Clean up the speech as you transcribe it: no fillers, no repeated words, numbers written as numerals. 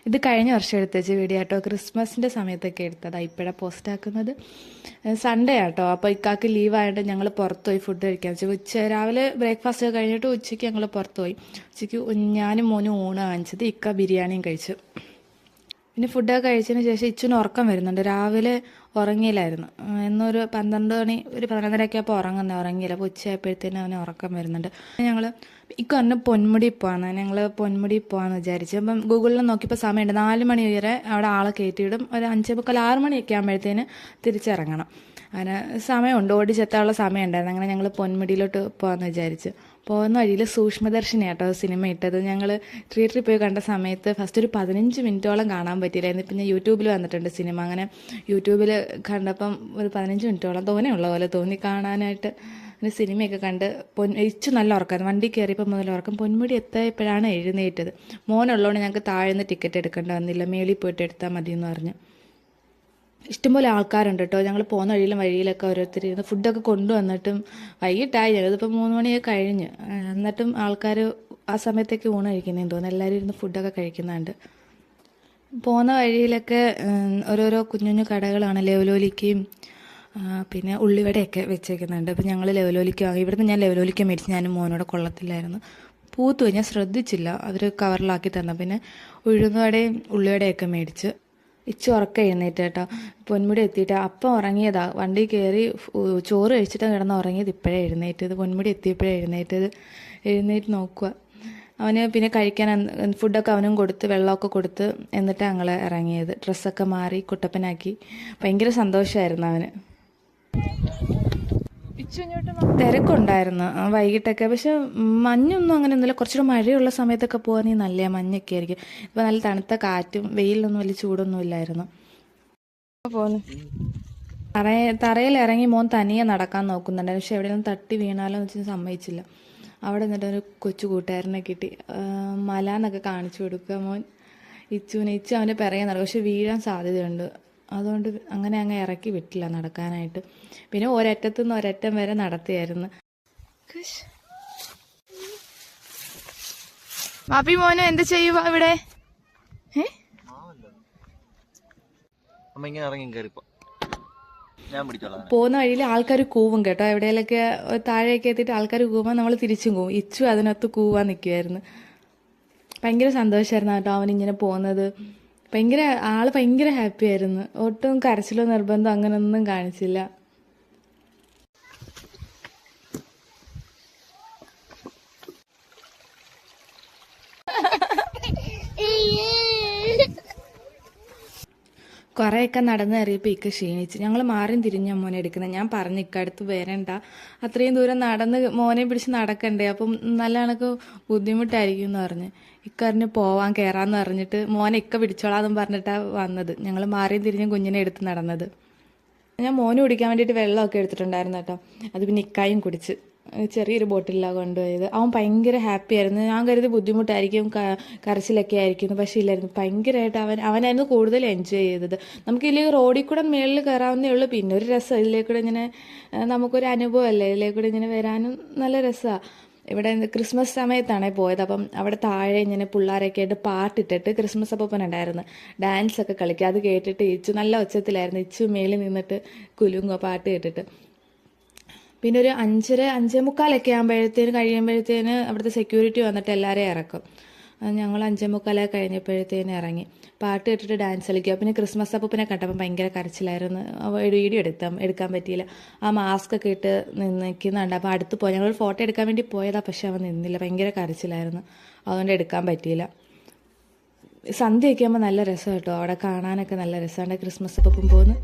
ഇത് കഴിഞ്ഞ വർഷം എടുത്ത വീഡിയോ കേട്ടോ. ക്രിസ്മസിൻ്റെ സമയത്തൊക്കെ എടുത്തതാണ്. ഇപ്പോഴാണ് പോസ്റ്റ് ആക്കുന്നത്. സൺഡേ ആട്ടോ. അപ്പോൾ ഇക്കാക്ക് ലീവ് ആയതുകൊണ്ട് ഞങ്ങൾ പുറത്ത് പോയി ഫുഡ് കഴിക്കാൻ വെച്ചു. രാവിലെ ബ്രേക്ക്ഫാസ്റ്റ് ഒക്കെ കഴിഞ്ഞിട്ട് ഉച്ചയ്ക്ക് ഞങ്ങൾ പുറത്ത് പോയി. ഉച്ചയ്ക്ക് ഞാനും മോനും ഊണ് വാങ്ങിച്ചത്. ഇക്ക ബിരിയാണിയും കഴിച്ചു. പിന്നെ ഫുഡൊക്കെ കഴിച്ചതിന് ശേഷം ഇച്ചിന് ഉറക്കം വരുന്നുണ്ട്. രാവിലെ ഉറങ്ങിയില്ലായിരുന്നു. എന്നൊരു 12 മണി, ഒരു 11:30 ആയപ്പോൾ ഉറങ്ങിയില്ല. അപ്പോൾ ഉച്ചയായപ്പോഴത്തേനും അവന് ഉറക്കം വരുന്നുണ്ട്. ഞങ്ങൾ ഇക്കൊന്ന് പൊന്മുടി പോകാമെന്ന്, ഞങ്ങൾ പൊന്മുടി പോകാമെന്ന് വിചാരിച്ചു. അപ്പം ഗൂഗിളിൽ നോക്കിയപ്പോൾ സമയമുണ്ട്. 4 മണി വരെ അവിടെ ആളെ കയറ്റിയിടും. ഒരു 5:45, 6 മണിയൊക്കെ ആകുമ്പോഴത്തേന് തിരിച്ചിറങ്ങണം. അങ്ങനെ സമയമുണ്ട്, ഓടിച്ചെത്താനുള്ള സമയമുണ്ടായിരുന്നു. അങ്ങനെ ഞങ്ങൾ പൊന്മുടിയിലോട്ട് പോകാമെന്ന് വിചാരിച്ചു. പോകുന്ന വഴിയിൽ സൂക്ഷ്മദർശിനി കേട്ടോ സിനിമ ഇട്ടത്. ഞങ്ങൾ തിയേറ്ററിൽ പോയി കണ്ട സമയത്ത് ഫസ്റ്റ് ഒരു 15 മിനിറ്റോളം കാണാൻ പറ്റിയില്ലായിരുന്നു. പിന്നെ യൂട്യൂബിൽ വന്നിട്ടുണ്ട് സിനിമ. അങ്ങനെ യൂട്യൂബിൽ കണ്ടപ്പം ഒരു 15 മിനിറ്റോളം തോനെയുള്ള പോലെ തോന്നി കാണാനായിട്ട്. പിന്നെ സിനിമയൊക്കെ കണ്ട് ഇച്ചു നല്ല ഉറക്കമായിരുന്നു. വണ്ടി കയറിയപ്പോൾ മുതൽ ഉറക്കം. പൊന്മുടി എത്തിയപ്പോഴാണ് എഴുന്നേറ്റത്. മോനുള്ളതുകൊണ്ട് ഞങ്ങൾക്ക് താഴെ നിന്ന് ടിക്കറ്റ് എടുക്കേണ്ടി വന്നില്ല. മേളിൽ പോയിട്ട് എടുത്താൽ മതിയെന്ന് പറഞ്ഞു. ഇഷ്ടംപോലെ ആൾക്കാരുണ്ട് കേട്ടോ. ഞങ്ങൾ പോകുന്ന വഴിയിലൊക്കെ ഓരോരുത്തർ ഇരുന്ന് ഫുഡൊക്കെ കൊണ്ടുവന്നിട്ടും വൈകിട്ടായി. ഞങ്ങളിതിപ്പോൾ 3 മണിയൊക്കെ കഴിഞ്ഞ്. എന്നിട്ടും ആൾക്കാർ ആ സമയത്തേക്ക് ഊണ് കഴിക്കുന്നതെന്ന് തോന്നുന്നു. എല്ലാവരും ഇരുന്ന് ഫുഡൊക്കെ കഴിക്കുന്നുണ്ട്. പോകുന്ന വഴിയിലൊക്കെ ഓരോരോ കുഞ്ഞു കടകളാണ്. ലെവലോലിക്കയും പിന്നെ ഉള്ളിവടയൊക്കെ വെച്ചേക്കുന്നുണ്ട്. അപ്പോൾ ഞങ്ങൾ ലെവലോലിക്ക വാങ്ങി. ഇവിടുന്ന് ഞാൻ ലെവലോലിക്ക മേടിച്ച് ഞാനും മോനോടെ കൊള്ളത്തില്ലായിരുന്നു. പൂത്തു ഞാൻ ശ്രദ്ധിച്ചില്ല. അവർ കവറിലാക്കി തന്ന. പിന്നെ ഉഴുന്നുവടയും ഉള്ളിവടയൊക്കെ മേടിച്ച് ഇച്ചു ഉറക്കം എഴുന്നേറ്റ് കേട്ടോ. പൊന്മുടി എത്തിയിട്ട് അപ്പം ഉറങ്ങിയതാ. വണ്ടി കയറി ചോറ് കഴിച്ചിട്ട് കിടന്ന് ഉറങ്ങിയത്. ഇപ്പോഴേ എഴുന്നേറ്റത്. പൊന്മുടി എത്തിയപ്പോഴേ എഴുന്നേറ്റ് നോക്കുക. അവന് പിന്നെ കഴിക്കാൻ ഫുഡൊക്കെ അവനും കൊടുത്ത് വെള്ളമൊക്കെ കൊടുത്ത് എന്നിട്ട് ഞങ്ങൾ ഇറങ്ങിയത്. ഡ്രസ്സൊക്കെ മാറി കുട്ടപ്പനാക്കി. ഭയങ്കര സന്തോഷമായിരുന്നു അവന്. തിരക്കുണ്ടായിരുന്നു വൈകിട്ടൊക്കെ. പക്ഷെ മഞ്ഞൊന്നും അങ്ങനെ ഒന്നുമില്ല. കുറച്ചുകൂടെ മഴയുള്ള സമയത്തൊക്കെ പോകാൻ നല്ല മഞ്ഞൊക്കെ ആയിരിക്കും. ഇപ്പം നല്ല തണുത്ത കാറ്റും വെയിലൊന്നും വലിയ ചൂടൊന്നും ഇല്ലായിരുന്നു. പോന്നു തറയിൽ ഇറങ്ങി മോൻ തനിയെ നടക്കാൻ നോക്കുന്നുണ്ടായിരുന്നു. പക്ഷെ എവിടെയൊന്നും തട്ടി വീണാലോ എന്ന് വെച്ചാൽ സമ്മതിച്ചില്ല. അവിടെ നിന്നിട്ട് ഒരു കൊച്ചു കൂട്ടുകാരനെ കിട്ടി. മല എന്നൊക്കെ കാണിച്ചു കൊടുക്കുക മോൻ ഇച്ചു അവൻ്റെ പിറകെ നടക്കും. പക്ഷെ വീഴാൻ സാധ്യതയുണ്ട്. അതുകൊണ്ട് അങ്ങനെ അങ്ങ് ഇറക്കി വിട്ടില്ല നടക്കാനായിട്ട്. പിന്നെ ഒരറ്റത്തു നിന്ന് ഒരറ്റം വരെ നടത്തിയായിരുന്നു. പാപ്പി മോനെ എന്ത് ചെയ്യുക ഇവിടെ? പോകുന്ന വഴിയിൽ ആൾക്കാർ കൂവും കേട്ടോ. എവിടെയെങ്കിലൊക്കെ താഴെയൊക്കെ എത്തിയിട്ട് ആൾക്കാർ കൂവുമ്പോൾ നമ്മൾ തിരിച്ചും കൂവും. ഇച്ചു അതിനകത്ത് കൂവാൻ നിൽക്കുമായിരുന്നു. ഭയങ്കര സന്തോഷമായിരുന്നു കേട്ടോ അവനിങ്ങനെ പോകുന്നത്. ആള് ഭയങ്കര ഹാപ്പി ആയിരുന്നു. ഒട്ടും കരച്ചിലോ നിർബന്ധം അങ്ങനൊന്നും കാണിച്ചില്ല. കുറേയൊക്കെ നടന്ന് കയറിയപ്പോൾ ഇക്ക ക്ഷീണിച്ച്. ഞങ്ങൾ മാറിയും തിരിഞ്ഞ മോനെ എടുക്കുന്നത്. ഞാൻ പറഞ്ഞു ഇക്കടുത്ത് വരണ്ട, അത്രയും ദൂരം നടന്ന് മോനെ പിടിച്ച് നടക്കണ്ടേ, അപ്പം നല്ല കണക്ക് ബുദ്ധിമുട്ടായിരിക്കും എന്ന് പറഞ്ഞ്. ഇക്കറിന് പോവാൻ കയറാമെന്ന് പറഞ്ഞിട്ട് മോനെ ഇക്ക പിടിച്ചോളാന്നും പറഞ്ഞിട്ടാണ് വന്നത്. ഞങ്ങൾ മാറിയും തിരിഞ്ഞും കുഞ്ഞിനെ എടുത്ത് നടന്നത്. ഞാൻ മോന് കുടിക്കാൻ വേണ്ടിയിട്ട് വെള്ളമൊക്കെ എടുത്തിട്ടുണ്ടായിരുന്നു കേട്ടോ. അത് പിന്നെ ഇക്കായും കുടിച്ച്. ചെറിയൊരു ബോട്ടിലാണ് കൊണ്ടുപോയത്. അവൻ ഭയങ്കര ഹാപ്പി ആയിരുന്നു. ഞാൻ കരുതി ബുദ്ധിമുട്ടായിരിക്കും, കരച്ചിലൊക്കെ ആയിരിക്കുന്നു. പക്ഷേ ഇല്ലായിരുന്നു. ഭയങ്കരമായിട്ട് അവനായിരുന്നു കൂടുതൽ എൻജോയ് ചെയ്തത്. നമുക്ക് ഇതിലേക്ക് റോഡിൽ കൂടെ മേളിൽ കയറാവുന്നേ ഉള്ളൂ. പിന്നെ ഒരു രസം ഇതിലേക്കൂടെ ഇങ്ങനെ നമുക്കൊരു അനുഭവമല്ലേ, ഇതിലേക്കൂടെ ഇങ്ങനെ വരാനും നല്ല രസമാണ്. ഇവിടെ ക്രിസ്മസ് സമയത്താണേ പോയത്. അപ്പം അവിടെ താഴെ ഇങ്ങനെ പിള്ളേരൊക്കെ ആയിട്ട് പാട്ടിട്ടിട്ട് ക്രിസ്മസ് അപ്പൂപ്പൻ ഉണ്ടായിരുന്നു. ഡാൻസൊക്കെ കളിക്കുക. അത് കേട്ടിട്ട് ഇച്ചു നല്ല ഒച്ചത്തിലായിരുന്നു. ഇച്ചു മേളിൽ നിന്നിട്ട് കുലുങ്ങുക പാട്ട് കേട്ടിട്ട്. പിന്നെ ഒരു 5:30, 5:45 കഴിയുമ്പോഴത്തേന് അവിടുത്തെ സെക്യൂരിറ്റി വന്നിട്ട് എല്ലാവരെയും ഇറക്കും. ഞങ്ങൾ 5:45 കഴിഞ്ഞപ്പോഴത്തേന് ഇറങ്ങി. പാട്ട് കേട്ടിട്ട് ഡാൻസ് കളിക്കുക. പിന്നെ ക്രിസ്മസ് അപ്പൂപ്പനെ കണ്ടപ്പോൾ ഭയങ്കര കരച്ചിലായിരുന്നു. വീഡിയോ എടുക്കാൻ പറ്റിയില്ല. ആ മാസ്ക് ഒക്കെ ഇട്ട് നിൽക്കുന്നുണ്ട്. അപ്പോൾ അടുത്ത് പോയി ഞങ്ങളൊരു ഫോട്ടോ എടുക്കാൻ വേണ്ടി പോയതാണ്. പക്ഷെ അവൻ നിന്നില്ല. ഭയങ്കര കരച്ചിലായിരുന്നു. അതുകൊണ്ട് എടുക്കാൻ പറ്റിയില്ല. സന്ധ്യയൊക്കെ ആകുമ്പോൾ നല്ല രസം കേട്ടോ. അവിടെ കാണാനൊക്കെ നല്ല രസമാണ്. ക്രിസ്മസ് അപ്പൂപ്പൻ പോകുന്നു.